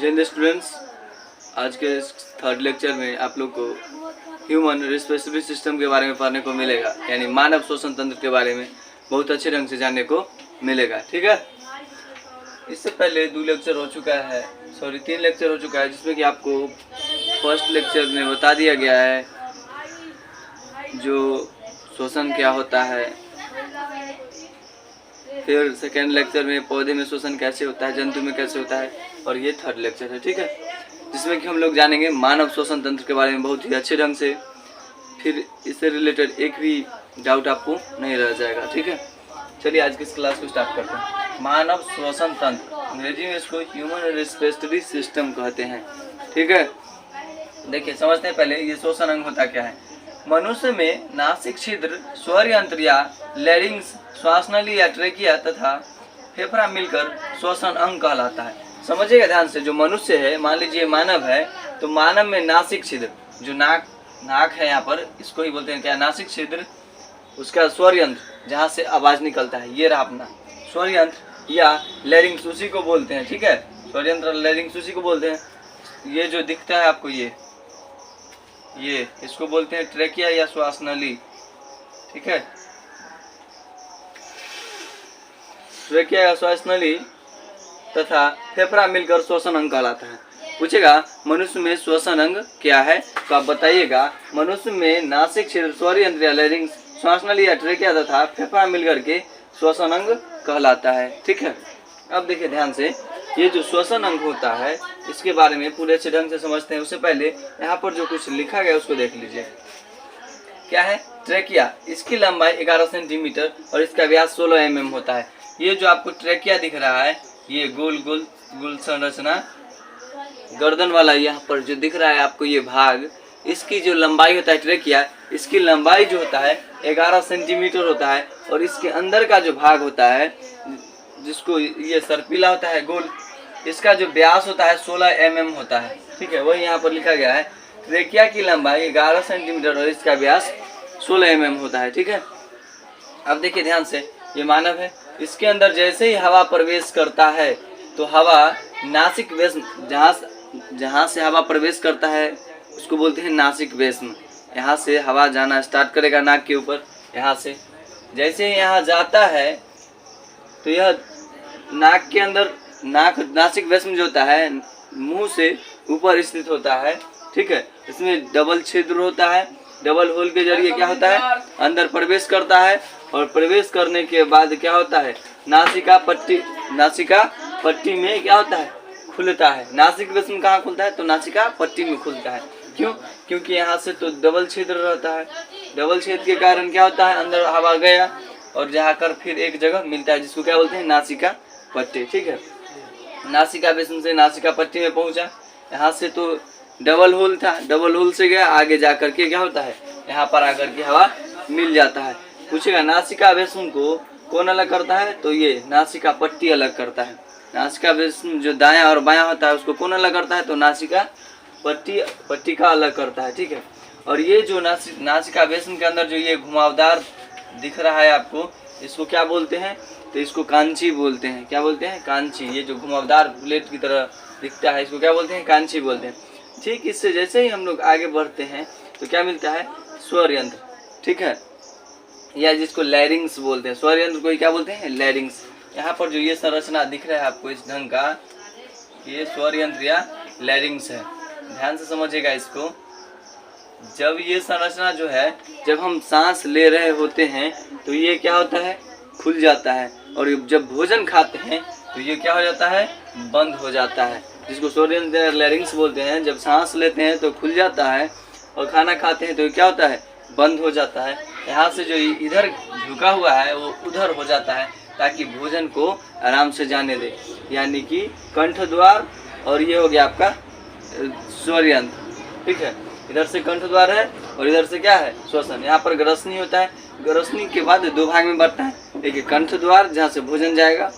जय स्टूडेंट्स, आज के थर्ड लेक्चर में आप लोग को ह्यूमन रेस्पिरेटरी सिस्टम के बारे में पढ़ने को मिलेगा, यानी मानव श्वसन तंत्र के बारे में बहुत अच्छे ढंग से जानने को मिलेगा। ठीक है, इससे पहले 2 लेक्चर हो चुका है, 3 लेक्चर हो चुका है, जिसमें कि आपको फर्स्ट लेक्चर में बता दिया गया है जो श्वसन क्या होता है। फिर सेकेंड लेक्चर में पौधे में श्वसन कैसे होता है, जंतु में कैसे होता है, और ये थर्ड लेक्चर है। ठीक है, जिसमें कि हम लोग जानेंगे मानव श्वसन तंत्र के बारे में बहुत ही अच्छे ढंग से। फिर इससे रिलेटेड एक भी डाउट आपको नहीं रह जाएगा। ठीक है, चलिए आज की इस क्लास को स्टार्ट करते हैं। मानव श्वसन तंत्र, अंग्रेजी में इसको ह्यूमन रेस्पिरेटरी सिस्टम कहते हैं। ठीक है, देखिए समझते हैं पहले ये श्वसन अंग होता क्या है। मनुष्य में नासिक छिद्र, स्वर यंत्र या लैरिंग्स, श्वासनली या ट्रेकिया तथा फेफड़ा मिलकर श्वसन अंग कहलाता है। समझिएगा ध्यान से, जो मनुष्य है, मान लीजिए मानव है, तो मानव में नासिक छिद्र, जो नाक है यहाँ पर, इसको ही बोलते हैं क्या, नासिक छिद्र। उसका स्वर यंत्र जहाँ से आवाज निकलता है, ये रहा अपना स्वर यंत्र, या लैरिंग्स उसी को बोलते हैं। ठीक है, स्वर यंत्र लैरिंग्स उसी को बोलते हैं। ये जो दिखता है आपको, ये इसको बोलते हैं ट्रेकिया या श्वासनली। ठीक है, ट्रेकिया या श्वासनली तथा फेफड़ा मिलकर श्वसन अंग कहलाता है। पूछेगा मनुष्य में श्वसन अंग क्या है, तो आप बताइएगा मनुष्य में नासिक छिद्र, स्वर यंत्र या लैरिंग्स, श्वासनली या ट्रेकिया तथा फेफड़ा मिलकर के श्वसन अंग कहलाता है। ठीक है, अब देखिए ध्यान से, ये जो श्वसन अंग होता है इसके बारे में पूरे अच्छे ढंग से समझते हैं। उससे पहले यहाँ पर जो कुछ लिखा गया उसको देख लीजिए। क्या है, ट्रेकिया, इसकी लंबाई 11 सेंटीमीटर और इसका व्यास 16 mm होता है। ये जो आपको ट्रेकिया दिख रहा है, ये गोल गोल गोल संरचना, गर्दन वाला यहाँ पर जो दिख रहा है आपको ये भाग, इसकी जो लंबाई होता है ट्रेकिया, इसकी लंबाई जो होता है 11 सेंटीमीटर होता है। और इसके अंदर का जो भाग होता है, जिसको ये सर्पिला होता है गोल, इसका जो व्यास होता है 16 mm होता है। ठीक है, वही यहाँ पर लिखा गया है, ट्रेकिया की लंबाई 11 सेंटीमीटर और इसका व्यास 16 mm होता है। ठीक है, अब देखिए ध्यान से, ये मानव है, इसके अंदर जैसे ही हवा प्रवेश करता है तो हवा नासिक वेस्म, जहाँ से हवा प्रवेश करता है उसको बोलते हैं नासिक वेस्म। यहाँ से हवा जाना स्टार्ट करेगा नाक के ऊपर, यहाँ से जैसे ही यहाँ जाता है तो यह नाक के अंदर, नासिक वेस्म जो होता है मुंह से ऊपर स्थित होता है। ठीक है, इसमें डबल छिद्र होता है, डबल होल के जरिए क्या होता है, अंदर प्रवेश करता है। और प्रवेश करने के बाद क्या होता है, नासिका पट्टी में क्या होता है, खुलता है। नासिक वेस्म कहाँ खुलता है, तो नासिका पट्टी में खुलता है। क्यों, क्योंकि यहाँ से तो डबल छिद्र रहता है, डबल छिद्र के कारण क्या होता है, अंदर हवा गया और जाकर फिर एक जगह मिलता है, जिसको क्या बोलते हैं, नासिका पट्टी। ठीक है, नासिका वेस्म से नासिका पट्टी में पहुंचा, यहाँ से तो डबल होल था, डबल होल से गया, आगे जाकर के क्या होता है, यहाँ पर आकर के हवा मिल जाता है। पूछेगा नासिका वेस्म को कौन अलग करता है, तो ये नासिका पट्टी अलग करता है। नासिका वेस्म जो दायां और बायां होता है उसको कौन अलग करता है, तो नासिका पट्टी का अलग करता है। ठीक है, और ये जो नासिका वेस्म के अंदर जो ये घुमावदार दिख रहा है आपको, इसको क्या बोलते हैं, तो इसको कांची बोलते हैं। क्या बोलते हैं, कांची। ये जो घुमावदार प्लेट की तरह दिखता है इसको क्या बोलते हैं, कांची बोलते हैं। ठीक, इससे जैसे ही हम लोग आगे बढ़ते हैं तो क्या मिलता है, स्वर यंत्र। ठीक है, या जिसको लैरिंग्स बोलते हैं, स्वर यंत्र को ही क्या बोलते हैं, लैरिंग्स। यहाँ पर जो ये संरचना दिख रहा है आपको इस ढंग का, ये स्वर यंत्र या लैरिंग्स है। ध्यान से समझिएगा इसको। जब ये संरचना जो है, जब हम सांस ले रहे होते हैं तो ये क्या होता है, खुल जाता है। और जब भोजन खाते हैं तो ये क्या हो जाता है, बंद हो जाता है, जिसको स्वर यंत्र या लैरिंग्स बोलते हैं। जब सांस लेते हैं तो खुल जाता है और खाना खाते हैं तो क्या होता है, बंद हो जाता है। यहाँ से जो इधर झुका हुआ है वो उधर हो जाता है, ताकि भोजन को आराम से जाने दे, यानी कि कंठ द्वार, और ये हो गया आपका स्वर यंत्र। ठीक है, इधर से कंठ द्वार है और इधर से क्या है, श्वसन। यहाँ पर ग्रसनी होता है, ग्रसनी के बाद 2 भाग में बढ़ता है, एक कंठ द्वार जहाँ से भोजन जाएगा,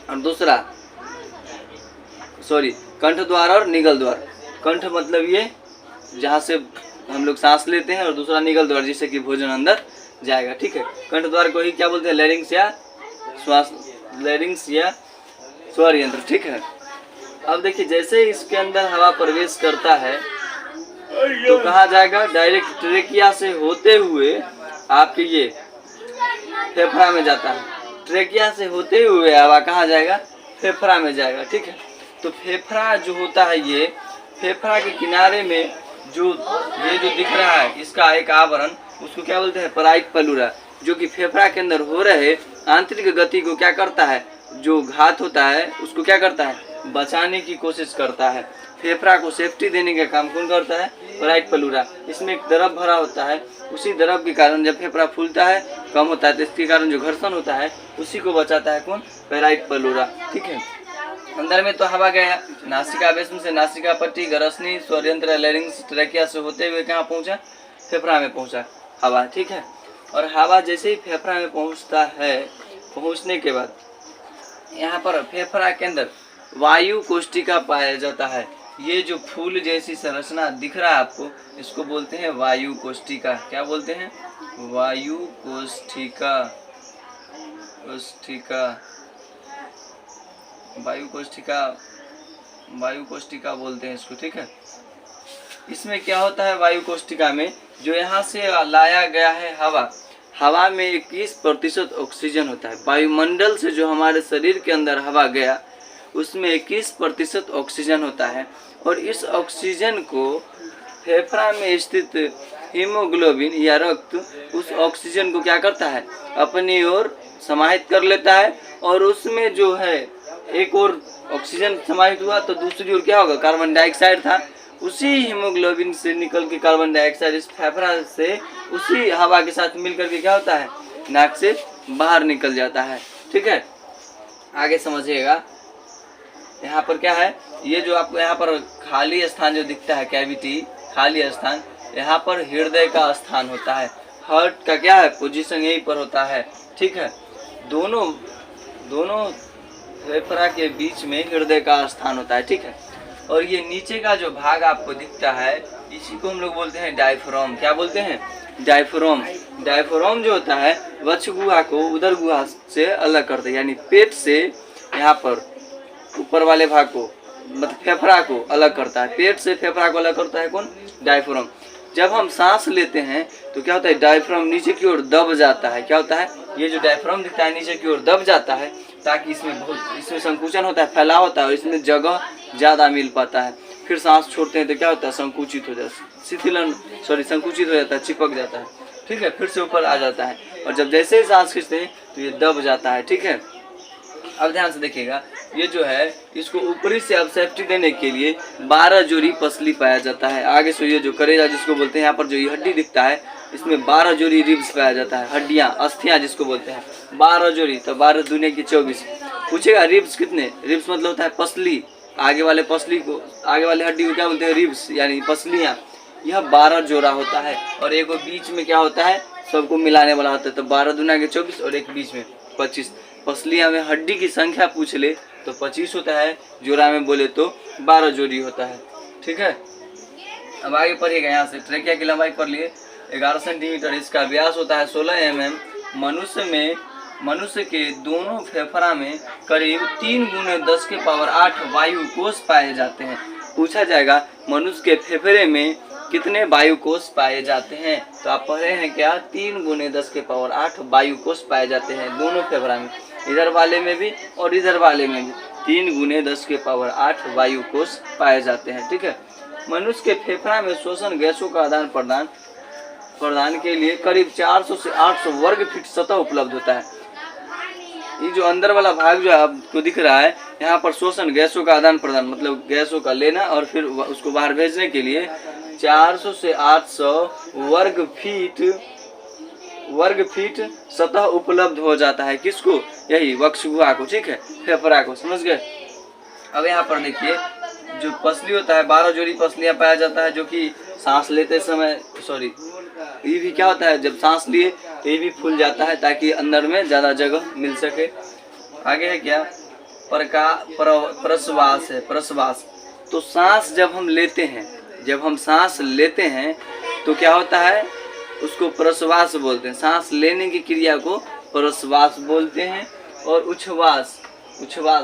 और दूसरा कंठ द्वार और निगल द्वार। कंठ मतलब ये जहाँ से हम लोग सांस लेते हैं, और दूसरा निगल द्वार जिससे कि भोजन अंदर जाएगा। ठीक है, कंठ द्वार को ही क्या बोलते हैं, लैरिंग्स या स्वर यंत्र। ठीक है, अब देखिए जैसे ही इसके अंदर हवा प्रवेश करता है तो कहा जाएगा डायरेक्ट ट्रेकिया से होते हुए आपके ये फेफड़ा में जाता है। ट्रेकिया से होते हुए हवा कहाँ जाएगा, फेफड़ा में जाएगा। ठीक है, तो फेफड़ा जो होता है ये फेफड़ा के किनारे में जो ये जो दिख रहा है इसका एक आवरण, उसको क्या बोलते हैं, पराइट पलूरा, जो कि फेफड़ा के अंदर हो रहे आंतरिक गति को क्या करता है, जो घात होता है उसको क्या करता है, बचाने की कोशिश करता है। फेफड़ा को सेफ्टी देने का काम कौन करता है, पराइट पलूरा। इसमें एक द्रव भरा होता है, उसी द्रव के कारण जब फेफड़ा फूलता है, कम होता है, तो इसके कारण जो घर्षण होता है उसी को बचाता है कौन, पैराइट पलूरा। ठीक है, अंदर में तो हवा गया, नासिका बेसम से नासिका पट्टी, गरसनी, स्वरयंत्र, लैरिंग्स, ट्रैकिया से होते हुए कहाँ पहुँचा, फेफड़ा में पहुँचा हवा। ठीक है, और हवा जैसे ही फेफड़ा में पहुँचता है, पहुँचने के बाद यहाँ पर फेफड़ा के अंदर वायु कोष्ठिका पाया जाता है। ये जो फूल जैसी संरचना दिख रहा है आपको, इसको बोलते हैं वायु कोष्ठिका। क्या बोलते हैं, वायु कोष्ठिका, कोष्ठिका, वायु कोष्ठिका, वायु कोष्ठिका बोलते हैं इसको। ठीक है, इसमें क्या होता है, वायु कोष्ठिका में जो यहाँ से लाया गया है हवा, हवा में 21% ऑक्सीजन होता है। वायुमंडल से जो हमारे शरीर के अंदर हवा गया उसमें 21% ऑक्सीजन होता है, और इस ऑक्सीजन को फेफड़ा में स्थित हीमोग्लोबिन या रक्त उस ऑक्सीजन को क्या करता है, अपनी ओर समाहित कर लेता है, और उसमें जो है एक और ऑक्सीजन समाहित हुआ तो दूसरी ओर क्या होगा, कार्बन डाइऑक्साइड था, उसी हीमोग्लोबिन से निकल के कार्बन डाइऑक्साइड इस फेफड़ा से उसी हवा के साथ मिलकर के क्या होता है, नाक से बाहर निकल जाता है। ठीक है, आगे समझिएगा। यहाँ पर क्या है, ये जो आपको यहाँ पर खाली स्थान जो दिखता है, कैविटी, खाली स्थान, यहाँ पर हृदय का स्थान होता है। हार्ट का क्या है, पोजीशन यहीं पर होता है। ठीक है, दोनों फेफड़ा के बीच में हृदय का स्थान होता है। ठीक है, और ये नीचे का जो भाग आपको दिखता है इसी को हम लोग बोलते हैं डायफ्राम। क्या बोलते हैं, डायफ्राम। डायफ्राम जो होता है वक्ष गुहा को उदर गुहा से अलग करता है, यानी पेट से यहाँ पर ऊपर वाले भाग को, मतलब फेफड़ा को अलग करता है। पेट से फेफड़ा को अलग करता है कौन, डायफ्राम। जब हम सांस लेते हैं तो क्या होता है, डायफ्राम नीचे की ओर दब जाता है। क्या होता है, ये जो डायफ्राम दिखता है नीचे की ओर दब जाता है, ताकि इसमें संकुचन होता है, फैलाव होता है, और इसमें जगह ज़्यादा मिल पाता है। फिर सांस छोड़ते हैं तो क्या होता है, संकुचित हो जाता है, संकुचित हो जाता है, चिपक जाता है। ठीक है, फिर से ऊपर आ जाता है, और जब जैसे ही सांस खींचते हैं तो ये दब जाता है। ठीक है, अब ध्यान से देखिएगा, ये जो है इसको ऊपरी से अब सेफ्टी देने के लिए 12 जोड़ी पसली पाया जाता है। आगे से ये जो करेजा जिसको बोलते हैं, यहाँ पर जो ये हड्डी दिखता है इसमें 12 जोड़ी रिब्स पाया जाता है, हड्डियाँ, अस्थियाँ जिसको बोलते हैं, 12 जोड़ी। तो 12 दुनिया की 24। पूछेगा रिब्स कितने, रिब्स मतलब होता है पसली, आगे वाले पसली को, आगे वाले हड्डी को क्या बोलते हैं, रिब्स, यानी पसलियाँ। यह 12 जोड़ा होता है, और एक बीच में क्या होता है, सबको मिलाने वाला होता है। तो 12 दुनिया के 24 और एक बीच में 25। पसलियाँ में हड्डी की संख्या पूछ ले तो 25 होता है, जोड़ा में बोले तो 12 जोड़ी होता है। ठीक है, अब आगे पढ़िएगा। यहाँ से ट्रेकिया की लंबाई पर लिए 11 सेंटीमीटर, इसका व्यास होता है 16 mm। मनुष्य के दोनों फेफड़ा में करीब 3 × 10⁸ वायु कोष पाए जाते हैं। पूछा जाएगा मनुष्य के फेफड़े में कितने वायु कोष पाए जाते हैं, तो आप पढ़ रहे हैं क्या, 3 × 10⁸ वायु कोष पाए जाते हैं दोनों फेफड़ा में, इधर वाले में भी और इधर वाले में भी 3 × 10⁸ वायु कोष पाए जाते हैं। ठीक है, मनुष्य के फेफड़ा में श्वसन गैसों का आदान प्रदान के लिए करीब 400 से 800 वर्ग फीट सतह उपलब्ध होता है। ये जो अंदर वाला भाग जो आपको दिख रहा है, यहाँ पर श्वसन गैसों का आदान प्रदान, मतलब गैसों का लेना और फिर उसको बाहर भेजने के लिए 400 से 800 वर्ग फीट सतह उपलब्ध हो जाता है। किसको, यही वक्ष गुहा को। ठीक है, फेफड़ा को, समझ गए। अब यहाँ पर देखिए जो पसली होता है, 12 जोड़ी पसलियाँ पाया जाता है, जो कि सांस लेते समय, ये भी क्या होता है, जब सांस लिए ये भी फूल जाता है ताकि अंदर में ज़्यादा जगह मिल सके। आगे है क्या, प्रश्वास है, प्रश्वास। तो सांस जब हम सांस लेते हैं तो क्या होता है, उसको प्रश्वास बोलते हैं। सांस लेने की क्रिया को प्रश्वास बोलते हैं, और उच्छ्वास,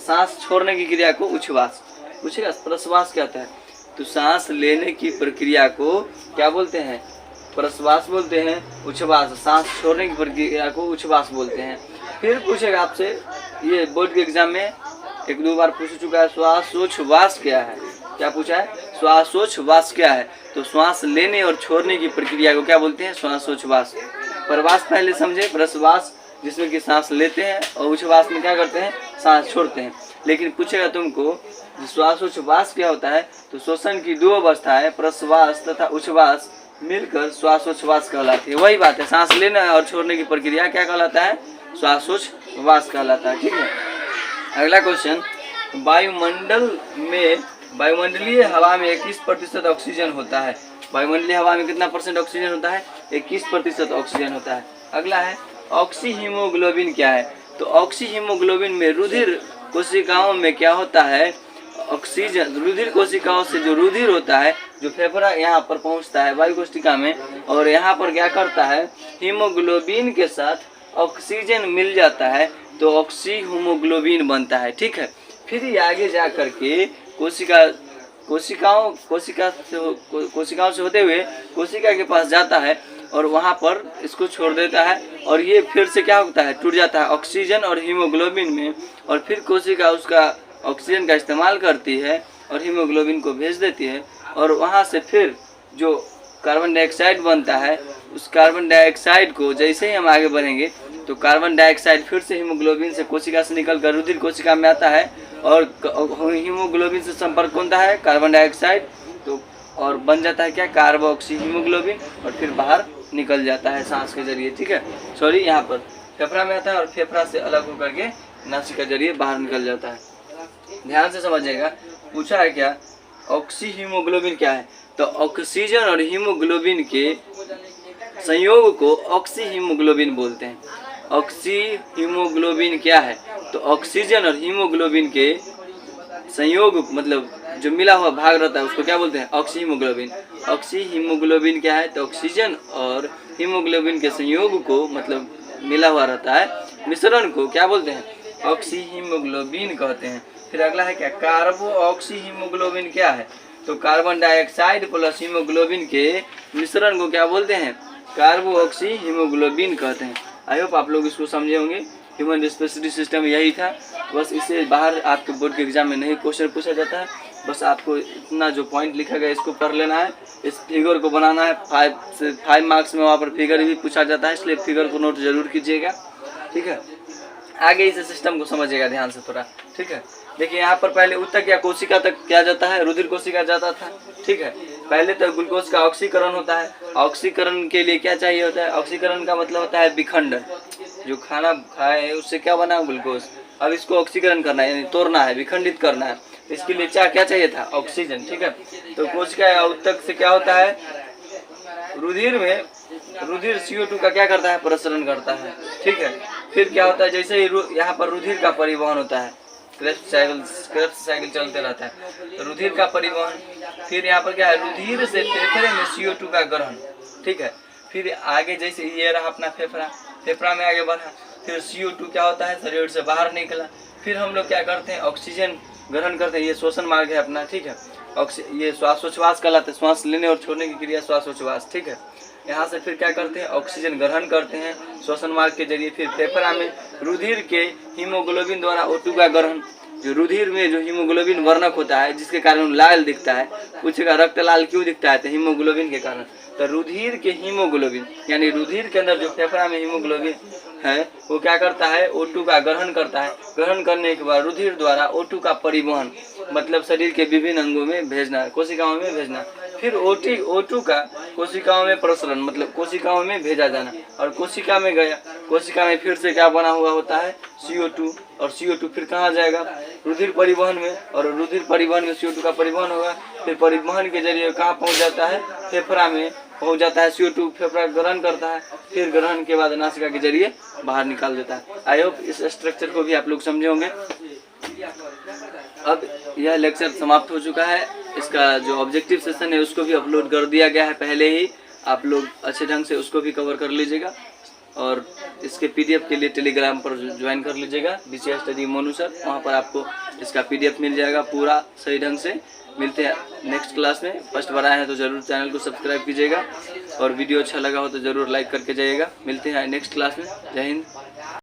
सांस छोड़ने की क्रिया को उच्छ्वास। पूछेगा प्रश्वास क्या होता है, तो सांस लेने की प्रक्रिया को क्या बोलते हैं, प्रश्वास बोलते हैं। उच्छ्वास, सांस छोड़ने की प्रक्रिया को उच्छ्वास बोलते हैं। फिर पूछेगा आपसे, ये बोर्ड के एग्जाम में एक दो बार पूछ चुका है, श्वासोच्छ्वास क्या है, क्या पूछा है, श्वासोच्छ्वास क्या है, तो श्वास लेने और छोड़ने की प्रक्रिया को क्या बोलते हैं, श्वासोच्छ्वास। प्रवास पहले समझे, प्रश्वास जिसमें कि सांस लेते हैं और उच्छ्वास में क्या करते हैं, सांस छोड़ते हैं। लेकिन पूछेगा तुमको श्वासोच्छ्वास क्या होता है, तो श्वसन की दो अवस्था है, प्रश्वास तथा उच्छ्वास मिलकर श्वासोच्छ्वास कहलाती है। वही बात है, सांस लेना और छोड़ने की प्रक्रिया क्या कहलाता है, श्वासोच्छ्वास कहलाता है। ठीक है, अगला क्वेश्चन, वायुमंडल में, वायुमंडलीय हवा में 21% ऑक्सीजन होता है। वायुमंडलीय हवा में कितना परसेंट ऑक्सीजन होता है, 21% ऑक्सीजन होता है। अगला है ऑक्सी हीमोग्लोबिन क्या है, तो ऑक्सी हीमोग्लोबिन में रुधिर कोशिकाओं में क्या होता है, ऑक्सीजन, रुधिर कोशिकाओं से जो रुधिर होता है, जो फेफड़ा यहाँ पर पहुँचता है वायु कोशिका में, और यहाँ पर क्या करता है, हीमोग्लोबिन के साथ ऑक्सीजन मिल जाता है, तो ऑक्सी हीमोग्लोबिन बनता है। ठीक है, फिर ये आगे जा करके कोशिकाओं से होते हुए कोशिका के पास जाता है और वहाँ पर इसको छोड़ देता है, और ये फिर से क्या होता है, टूट जाता है ऑक्सीजन और हीमोग्लोबिन में, और फिर कोशिका उसका ऑक्सीजन का इस्तेमाल करती है और हीमोग्लोबिन को भेज देती है, और वहाँ से फिर जो कार्बन डाइऑक्साइड बनता है, उस कार्बन डाइऑक्साइड को जैसे ही हम आगे बढ़ेंगे तो कार्बन डाइऑक्साइड फिर से हीमोग्लोबिन से कोशिका से निकलकर रुधिर कोशिका में आता है, और हीमोग्लोबिन से संपर्क होता है कार्बन डाइऑक्साइड, तो और बन जाता है क्या, कार्बोक्सी हीमोग्लोबिन, और फिर बाहर निकल जाता है सांस के जरिए। ठीक है, सॉरी यहाँ पर फेफड़ा में आता है और फेफड़ा से अलग होकर के नासिका के जरिए बाहर निकल जाता है। ध्यान से समझिएगा, पूछा है क्या, ऑक्सी हीमोग्लोबिन क्या है, तो ऑक्सीजन और हीमोग्लोबिन के संयोग को ऑक्सी हीमोग्लोबिन बोलते हैं। ऑक्सी हीमोग्लोबिन क्या है, तो ऑक्सीजन और हीमोग्लोबिन के संयोग, मतलब जो मिला हुआ भाग रहता है उसको क्या बोलते हैं, ऑक्सी हीमोग्लोबिन। ऑक्सी हीमोग्लोबिन क्या है, तो ऑक्सीजन और हीमोग्लोबिन के संयोग को, मतलब मिला हुआ रहता है मिश्रण को क्या बोलते हैं, ऑक्सी हीमोग्लोबिन कहते हैं। फिर अगला है क्या, कार्बो ऑक्सी हीमोग्लोबिन क्या है, तो कार्बन डाइऑक्साइड प्लस हीमोग्लोबिन के मिश्रण को क्या बोलते हैं, कार्बो ऑक्सी हीमोग्लोबिन कहते हैं। आई होप आप लोग इसको समझे होंगे। ह्यूमन रेस्पिरेटरी सिस्टम यही था, बस इससे बाहर आपके बोर्ड के एग्जाम में नहीं क्वेश्चन पूछा जाता है। बस आपको इतना जो पॉइंट लिखा गया इसको कर लेना है, इस फिगर को बनाना है। 5 मार्क्स में वहाँ पर फिगर भी पूछा जाता है, इसलिए फिगर को नोट जरूर कीजिएगा। ठीक है, आगे इस सिस्टम को समझिएगा ध्यान से थोड़ा। ठीक है, देखिए यहाँ पर पहले उत्तक या कोशिका तक क्या जाता है, रुधिर कोशिका जाता था। ठीक है, पहले तो ग्लूकोज का ऑक्सीकरण होता है। ऑक्सीकरण के लिए क्या चाहिए होता है, ऑक्सीकरण का मतलब होता है विखंडन। जो खाना खाए उससे क्या बना, ग्लूकोज। अब इसको ऑक्सीकरण करना है, यानी तोड़ना है, विखंडित करना है, इसके लिए क्या चाहिए था, ऑक्सीजन। ठीक है, तो कोशिका या उत्तक से क्या होता है, रुधिर में रुधिर CO2 का क्या करता है, प्रसरण करता है। ठीक है, फिर क्या होता है, जैसे ही यहाँ पर रुधिर का परिवहन होता है, क्रेब्स साइकिल चलते रहता है, तो रुधिर का परिवहन, फिर यहाँ पर क्या है, रुधिर से फेफड़े में CO2 का ग्रहण। ठीक है, फिर आगे जैसे ये रहा अपना फेफड़ा में आगे बढ़ा, फिर CO2 क्या होता है, शरीर से बाहर निकला, फिर हम लोग क्या करते हैं, ऑक्सीजन ग्रहण करते हैं। ये श्वसन मार्ग है अपना। ठीक है, ये श्वासोच्छ्वास कहलाते हैं, श्वास लेने और छोड़ने की क्रिया श्वासोच्छ्वास। ठीक है, यहाँ से फिर क्या करते हैं, ऑक्सीजन ग्रहण करते हैं श्वसन मार्ग के जरिए, फिर फेफड़ा में रुधिर के हीमोग्लोबिन द्वारा O2 का ग्रहण। जो रुधिर में जो हीमोग्लोबिन वर्णक होता है, जिसके कारण लाल दिखता है, पूछेगा रक्त लाल क्यों दिखता है, तो हीमोग्लोबिन के कारण। तो रुधिर के हीमोग्लोबिन, यानी रुधिर के अंदर जो फेफड़ा में हीमोग्लोबिन है, वो क्या करता है, O2 का ग्रहण करता है। ग्रहण करने के बाद रुधिर द्वारा O2 का परिवहन, मतलब शरीर के विभिन्न अंगों में भेजना, कोशिकाओं में भेजना। फिर O2 का कोशिकाओं में प्रसरण, मतलब कोशिकाओं में भेजा जाना, और कोशिका में गया, कोशिका में फिर से क्या बना हुआ होता है, CO2, और CO2 फिर कहाँ जाएगा, रुधिर परिवहन में, और रुधिर परिवहन में CO2 का परिवहन होगा। फिर परिवहन के जरिए कहाँ पहुँच जाता है, फेफड़ा में पहुँच जाता है। CO2 फेफड़ा ग्रहण करता है, फिर ग्रहण के बाद नासिका के जरिए बाहर निकाल देता है। आई होप इस स्ट्रक्चर को भी आप लोग समझे होंगे। अब यह लेक्चर समाप्त हो चुका है। इसका जो ऑब्जेक्टिव सेशन है उसको भी अपलोड कर दिया गया है पहले ही, आप लोग अच्छे ढंग से उसको भी कवर कर लीजिएगा। और इसके PDF के लिए टेलीग्राम पर ज्वाइन कर लीजिएगा, BCA स्टडी मोनू सर। वहाँ पर आपको इसका PDF मिल जाएगा पूरा सही ढंग से। मिलते हैं नेक्स्ट क्लास में। फर्स्ट बार आए हैं तो ज़रूर चैनल को सब्सक्राइब कीजिएगा और वीडियो अच्छा लगा हो तो ज़रूर लाइक करके जाइएगा। मिलते हैं नेक्स्ट क्लास में। जय हिंद।